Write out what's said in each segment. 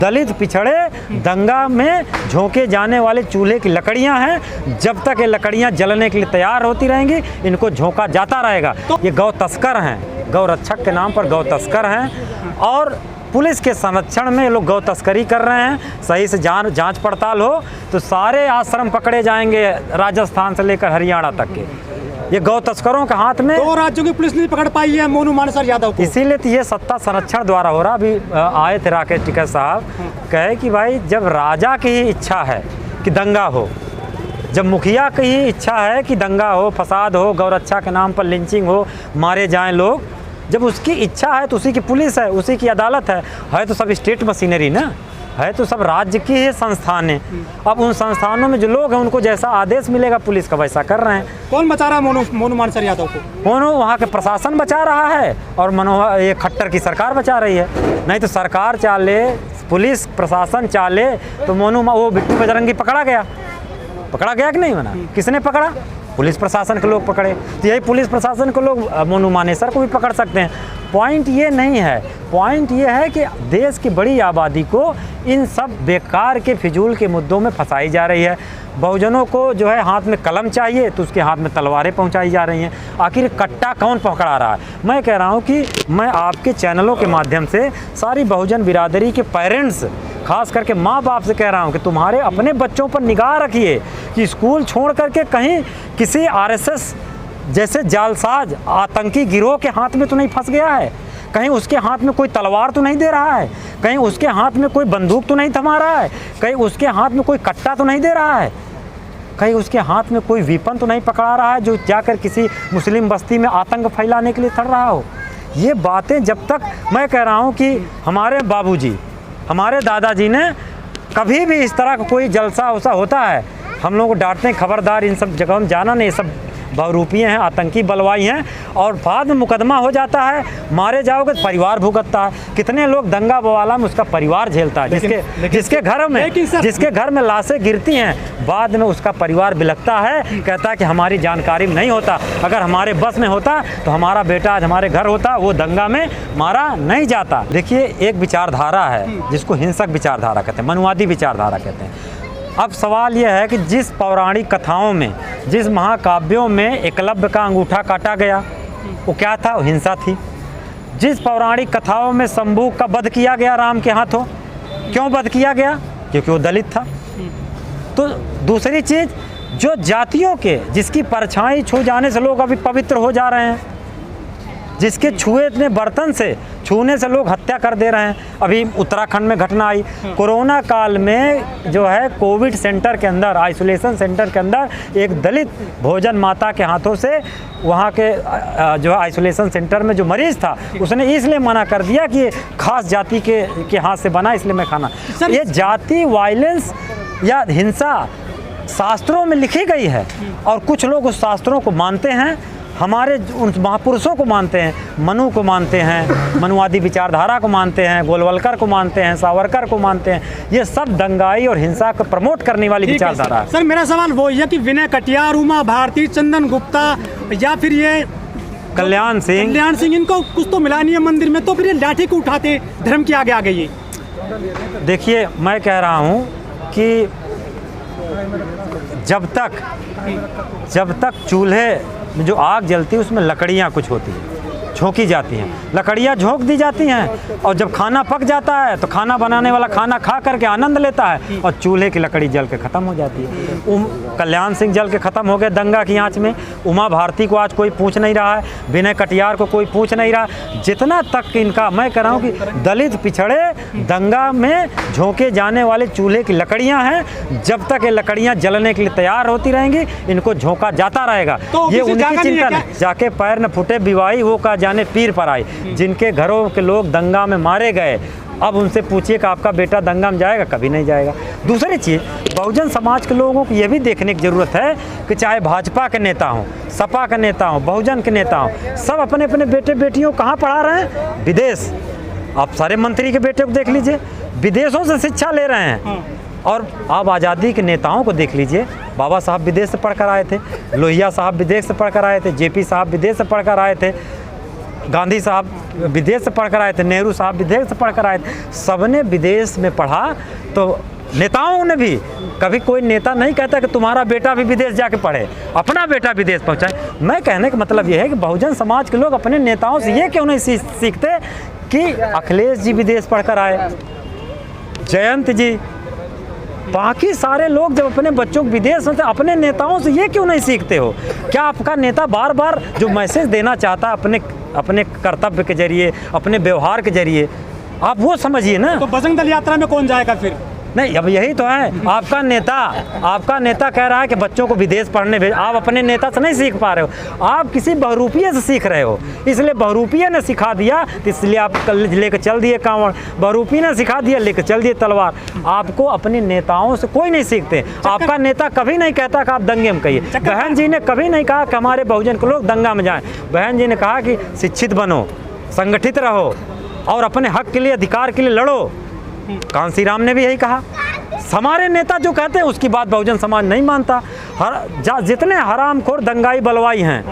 दलित पिछड़े दंगा में झोंके जाने वाले चूल्हे की लकड़ियां हैं। जब तक ये लकड़ियां जलने के लिए तैयार होती रहेंगी, इनको झोंका जाता रहेगा। ये गौ तस्कर हैं, गौ रक्षक के नाम पर गौ तस्कर हैं और पुलिस के संरक्षण में ये लोग गौ तस्करी कर रहे हैं। सही से जांच पड़ताल हो तो सारे आश्रम पकड़े जाएंगे, राजस्थान से लेकर हरियाणा तक के। ये गौ तस्करों के हाथ में 2 राज्यों की पुलिस नहीं पकड़ पाई है मोनू मानसर यादव को। इसीलिए तो ये सत्ता संरक्षण द्वारा हो रहा। अभी आए थे राकेश टिकैत साहब, कहे कि भाई जब राजा की ही इच्छा है कि दंगा हो, जब मुखिया की ही इच्छा है कि दंगा हो, फसाद हो, गौरक्षा के नाम पर लिंचिंग हो, मारे जाएं लोग, जब उसकी इच्छा है तो उसी की पुलिस है, उसी की अदालत है तो सब स्टेट मशीनरी ना है, तो सब राज्य की ही संस्थान है। अब उन संस्थानों में जो लोग हैं उनको जैसा आदेश मिलेगा पुलिस का वैसा कर रहे हैं। कौन बचा रहा है मोनू मानसर यादव को? मोनू वहाँ के प्रशासन बचा रहा है और मनोहर ये खट्टर की सरकार बचा रही है। नहीं तो सरकार चाले, पुलिस प्रशासन चाले तो मोनू वो बिट्टू बजरंगी पकड़ा गया कि नहीं बना? किसने पकड़ा? पुलिस प्रशासन के लोग पकड़े। तो यही पुलिस प्रशासन के लोग मोनू मानेसर को भी पकड़ सकते हैं। पॉइंट ये नहीं है, पॉइंट ये है कि देश की बड़ी आबादी को इन सब बेकार के फिजूल के मुद्दों में फंसाई जा रही है। बहुजनों को जो है हाथ में कलम चाहिए तो उसके हाथ में तलवारें पहुंचाई जा रही हैं। आखिर कट्टा कौन पकड़ा रहा है? मैं कह रहा हूं कि मैं आपके चैनलों के माध्यम से सारी बहुजन बिरादरी के पेरेंट्स, खास करके माँ बाप से कह रहा हूं कि तुम्हारे अपने बच्चों पर निगाह रखिए कि स्कूल छोड़ करके कहीं किसी आरएसएस जैसे जालसाज आतंकी गिरोह के हाथ में तो नहीं फंस गया है, कहीं उसके हाथ में कोई तलवार तो नहीं दे रहा है, कहीं उसके हाथ में कोई बंदूक तो नहीं थमा रहा है, कहीं उसके हाथ में कोई कट्टा तो नहीं दे रहा है, कहीं उसके हाथ में कोई वीपन तो नहीं पकड़ा रहा है जो जाकर किसी मुस्लिम बस्ती में आतंक फैलाने के लिए चढ़ रहा हो। ये बातें जब तक, मैं कह रहा हूँ कि हमारे बाबूजी, हमारे दादाजी ने कभी भी इस तरह का कोई जलसा वसा होता है हम लोग को डांटते हैं, खबरदार इन सब जगहों में जाना नहीं, सब बहुरूपी हैं, आतंकी बलवाई हैं। और बाद में मुकदमा हो जाता है, मारे जाओगे तो परिवार भुगतता है। कितने लोग दंगा बवाला में उसका परिवार झेलता है, जिसके घर में लाशें गिरती हैं, बाद में उसका परिवार बिलखता है, कहता है कि हमारी जानकारी में नहीं होता, अगर हमारे बस में होता तो हमारा बेटा आज हमारे घर होता, वो दंगा में मारा नहीं जाता। देखिए, एक विचारधारा है जिसको हिंसक विचारधारा कहते हैं, मनुवादी विचारधारा कहते हैं। अब सवाल यह है कि जिस पौराणिक कथाओं में, जिस महाकाव्यों में एकलव्य का अंगूठा काटा गया, वो क्या था? वो हिंसा थी। जिस पौराणिक कथाओं में शंभू का वध किया गया राम के हाथों, क्यों वध किया गया? क्योंकि वो दलित था। तो दूसरी चीज़, जो जातियों के जिसकी परछाई छू जाने से लोग अभी पवित्र हो जा रहे हैं, जिसके छुए बर्तन से छूने से लोग हत्या कर दे रहे हैं। अभी उत्तराखंड में घटना आई, कोरोना काल में जो है कोविड सेंटर के अंदर, आइसोलेशन सेंटर के अंदर एक दलित भोजन माता के हाथों से, वहाँ के जो आइसोलेशन सेंटर में जो मरीज था उसने इसलिए मना कर दिया कि ये खास जाति के हाथ से बना, इसलिए मैं खाना। ये जाति वायलेंस या हिंसा शास्त्रों में लिखी गई है और कुछ लोग उस शास्त्रों को मानते हैं, हमारे उन महापुरुषों को मानते हैं, मनु को मानते हैं, मनुवादी विचारधारा को मानते हैं, गोलवलकर को मानते हैं, सावरकर को मानते हैं। ये सब दंगाई और हिंसा को प्रमोट करने वाली विचारधारा है। सर, मेरा सवाल वो है कि विनय कटियार, उमा भारती, चंदन गुप्ता या फिर ये कल्याण सिंह, इनको कुछ तो मिला नहीं है मंदिर में, तो फिर ये लाठी को उठाते धर्म के आगे आ गई। देखिए, मैं कह रहा हूँ कि जब तक चूल्हे में जो आग जलती है उसमें लकड़ियाँ कुछ होती हैं, झोंकी जाती हैं, लकड़ियाँ झोंक दी जाती हैं, और जब खाना पक जाता है तो खाना बनाने वाला खाना खा करके आनंद लेता है और चूल्हे की लकड़ी जल के ख़त्म हो जाती है। कल्याण सिंह जल के ख़त्म हो गए दंगा की आंच में। उमा भारती को आज कोई पूछ नहीं रहा है, विनय कटियार को कोई पूछ नहीं रहा। जितना तक इनका, मैं कह रहा हूँ कि दलित पिछड़े दंगा में झोंके जाने वाले चूल्हे की लकड़ियाँ हैं, जब तक ये लकड़ियाँ जलने के लिए तैयार होती रहेंगी, इनको झोंका जाता रहेगा। ये उनकी चिंता नहीं, जाके पैर न फूटे विवाही वो का जाने पीर पर आई। जिनके घरों के लोग दंगा में मारे गए, अब उनसे पूछिए कि आपका बेटा दंगा में जाएगा? कभी नहीं जाएगा। दूसरी चीज़, बहुजन समाज के लोगों को यह भी देखने की ज़रूरत है कि चाहे भाजपा के नेता हों, सपा के नेता हों, बहुजन के नेता हों, सब अपने अपने बेटे बेटियों कहाँ पढ़ा रहे हैं? विदेश। आप सारे मंत्री के बेटे को देख लीजिए, विदेशों से शिक्षा ले रहे हैं। और आप आज़ादी के नेताओं को देख लीजिए, बाबा साहब विदेश से पढ़ कर आए थे, लोहिया साहब विदेश से पढ़ कर आए थे, जेपी साहब विदेश से पढ़ कर आए थे, गांधी साहब विदेश से पढ़कर आए थे, नेहरू साहब विदेश से पढ़कर आए थे, सबने विदेश में पढ़ा। तो नेताओं ने भी, कभी कोई नेता नहीं कहता कि तुम्हारा बेटा भी विदेश जाके पढ़े, अपना बेटा विदेश पहुंचाए। मैं कहने का मतलब ये है कि बहुजन समाज के लोग अपने नेताओं से ये क्यों नहीं सीखते कि अखिलेश जी विदेश पढ़कर आए, जयंत जी, बाकी सारे लोग जब अपने बच्चों को विदेश में, अपने नेताओं से ये क्यों नहीं सीखते हो? क्या आपका नेता बार बार जो मैसेज देना चाहता है अपने कर्तव्य के जरिए, अपने व्यवहार के जरिए, आप वो समझिए ना। तो बजरंग दल यात्रा में कौन जाएगा फिर? नहीं, अब यही तो है, आपका नेता कह रहा है कि बच्चों को विदेश पढ़ने भेज, आप अपने नेता से नहीं सीख पा रहे हो, आप किसी बहुरूपिये से सीख रहे हो। इसलिए बहुरूपिये ने सिखा दिया, इसलिए आप लेकर चल दिए कांवड़, बहुरूपी ने सिखा दिया, लेकर चल दिए तलवार। आपको अपने नेताओं से कोई नहीं सीखते। आपका नेता कभी नहीं कहता कि आप दंगे में कहिए। बहन जी ने कभी नहीं कहा कि हमारे बहुजन के लोग दंगा में जाएं। बहन जी ने कहा कि शिक्षित बनो, संगठित रहो और अपने हक के लिए, अधिकार के लिए लड़ो। कांसी राम ने भी यही कहा। हमारे नेता जो कहते हैं उसकी बात बहुजन समाज नहीं मानता। जितने हरामखोर दंगाई बलवाई हैं,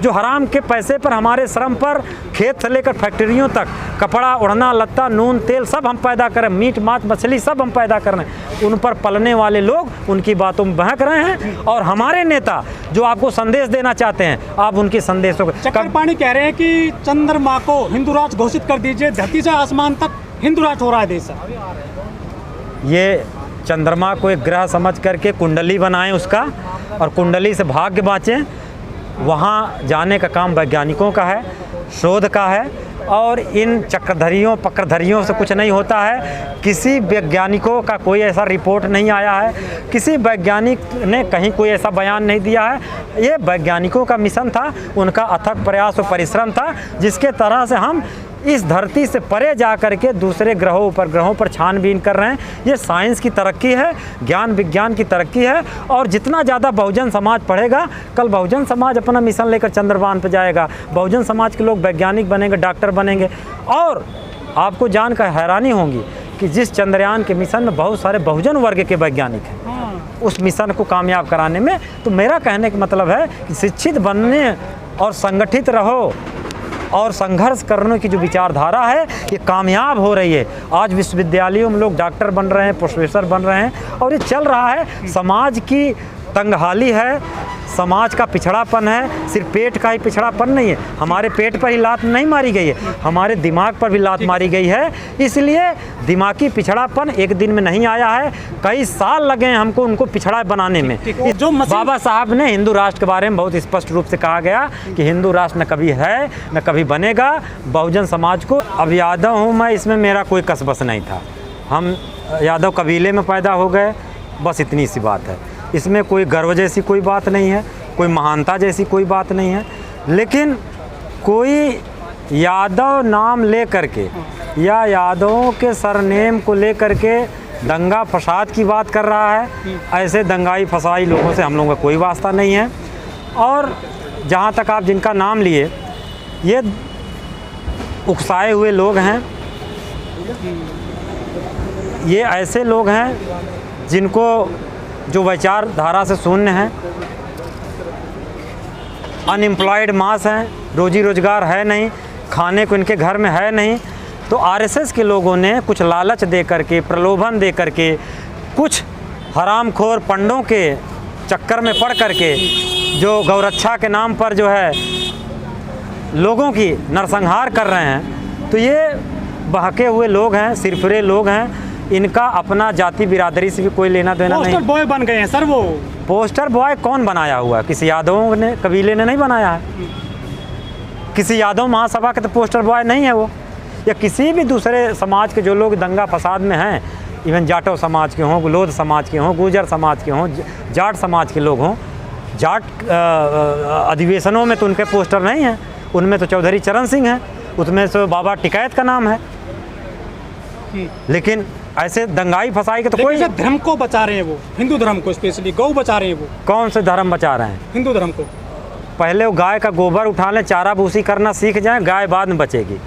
जो हराम के पैसे पर, हमारे श्रम पर, खेत से लेकर फैक्ट्रियों तक कपड़ा, ओढ़ना, लत्ता, नून, तेल सब हम पैदा करें, मीट, मांस, मछली सब हम पैदा कर रहे हैं, उन पर पलने वाले लोग उनकी बातों में बहक रहे हैं। और हमारे नेता जो आपको संदेश देना चाहते हैं, आप उनके संदेशों को चक्रपाणी कह रहे हैं कि चंद्रमा को हिंदू राष्ट्र घोषित कर दीजिए, धरती से आसमान तक हिंदू राष्ट्र हो रहा है देश। ये चंद्रमा को एक ग्रह समझ करके कुंडली बनाएं उसका, और कुंडली से भाग्य बाँचें। वहाँ जाने का काम वैज्ञानिकों का है, शोध का है, और इन चक्रधरियों पक्रधरियों से कुछ नहीं होता है। किसी वैज्ञानिकों का कोई ऐसा रिपोर्ट नहीं आया है, किसी वैज्ञानिक ने कहीं कोई ऐसा बयान नहीं दिया है। ये वैज्ञानिकों का मिशन था, उनका अथक प्रयास और परिश्रम था, जिसके तरह से हम इस धरती से परे जा कर के दूसरे ग्रहों पर छानबीन कर रहे हैं। ये साइंस की तरक्की है, ज्ञान विज्ञान की तरक्की है। और जितना ज़्यादा बहुजन समाज पढ़ेगा, कल बहुजन समाज अपना मिशन लेकर चंद्रयान पर जाएगा, बहुजन समाज के लोग वैज्ञानिक बनेंगे, डॉक्टर बनेंगे। और आपको जानकर हैरानी होगी कि जिस चंद्रयान के मिशन में बहुत सारे बहुजन वर्ग के वैज्ञानिक हैं, उस मिशन को कामयाब कराने में। तो मेरा कहने का मतलब है कि शिक्षित बनने और संगठित रहो और संघर्ष करने की जो विचारधारा है, ये कामयाब हो रही है। आज विश्वविद्यालयों में लोग डॉक्टर बन रहे हैं, प्रोफेसर बन रहे हैं, और ये चल रहा है। समाज की तंगहाली है, समाज का पिछड़ापन है। सिर्फ पेट का ही पिछड़ापन नहीं है, हमारे पेट पर ही लात नहीं मारी गई है, हमारे दिमाग पर भी लात मारी गई है। इसलिए दिमागी पिछड़ापन एक दिन में नहीं आया है, कई साल लगे हैं हमको उनको पिछड़ा बनाने में। जो बाबा साहब ने हिंदू राष्ट्र के बारे में बहुत स्पष्ट रूप से कहा गया कि हिंदू राष्ट्र न कभी है न कभी बनेगा। बहुजन समाज को, अब यादव हूँ मैं, इसमें मेरा कोई कसबस नहीं था, हम यादव कबीले में पैदा हो गए, बस इतनी सी बात है। इसमें कोई गर्व जैसी कोई बात नहीं है, कोई महानता जैसी कोई बात नहीं है। लेकिन कोई यादव नाम ले करके या यादवों के सरनेम को ले करके दंगा फसाद की बात कर रहा है, ऐसे दंगाई फसाई लोगों से हम लोगों का कोई वास्ता नहीं है। और जहाँ तक आप जिनका नाम लिए, ये उकसाए हुए लोग हैं, ये ऐसे लोग हैं जिनको जो विचारधारा से शून्य हैं, अनएम्प्लॉयड मास हैं, रोजी रोजगार है नहीं, खाने को इनके घर में है नहीं। तो आरएसएस के लोगों ने कुछ लालच दे करके, प्रलोभन दे करके, कुछ हरामखोर पंडों के चक्कर में पड़ करके, जो गौरक्षा के नाम पर जो है लोगों की नरसंहार कर रहे हैं, तो ये बहके हुए लोग हैं, सिरफिरे लोग हैं। इनका अपना जाति बिरादरी से भी कोई लेना देना नहीं। पोस्टर बॉय बन गए हैं सर वो। पोस्टर बॉय कौन बनाया हुआ है? किसी यादवों ने, कबीले ने नहीं बनाया है। किसी यादव महासभा के तो पोस्टर बॉय नहीं है वो, या किसी भी दूसरे समाज के जो लोग दंगा फसाद में हैं, इवन जाटव समाज के हों, लोध समाज के हों, गुर्जर समाज के हों, जाट समाज के लोग हों, जाट अधिवेशनों में तो उनके पोस्टर नहीं हैं। उनमें तो चौधरी चरण सिंह हैं, उसमें से बाबा टिकैत का नाम है। लेकिन ऐसे दंगाई फसाई के तो कोई धर्म को बचा रहे हैं वो, हिंदू धर्म को, स्पेशली गौ बचा रहे हैं वो। कौन से धर्म बचा रहे हैं? हिंदू धर्म को। पहले वो गाय का गोबर उठा लें, चारा भूसी करना सीख जाएं, गाय बाद में बचेगी।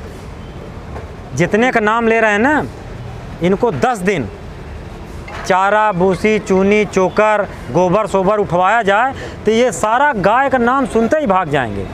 जितने का नाम ले रहे हैं ना, इनको 10 दिन चारा भूसी, चूनी, चोकर, गोबर सोबर उठवाया जाए तो ये सारा गाय का नाम सुनते ही भाग जाएंगे।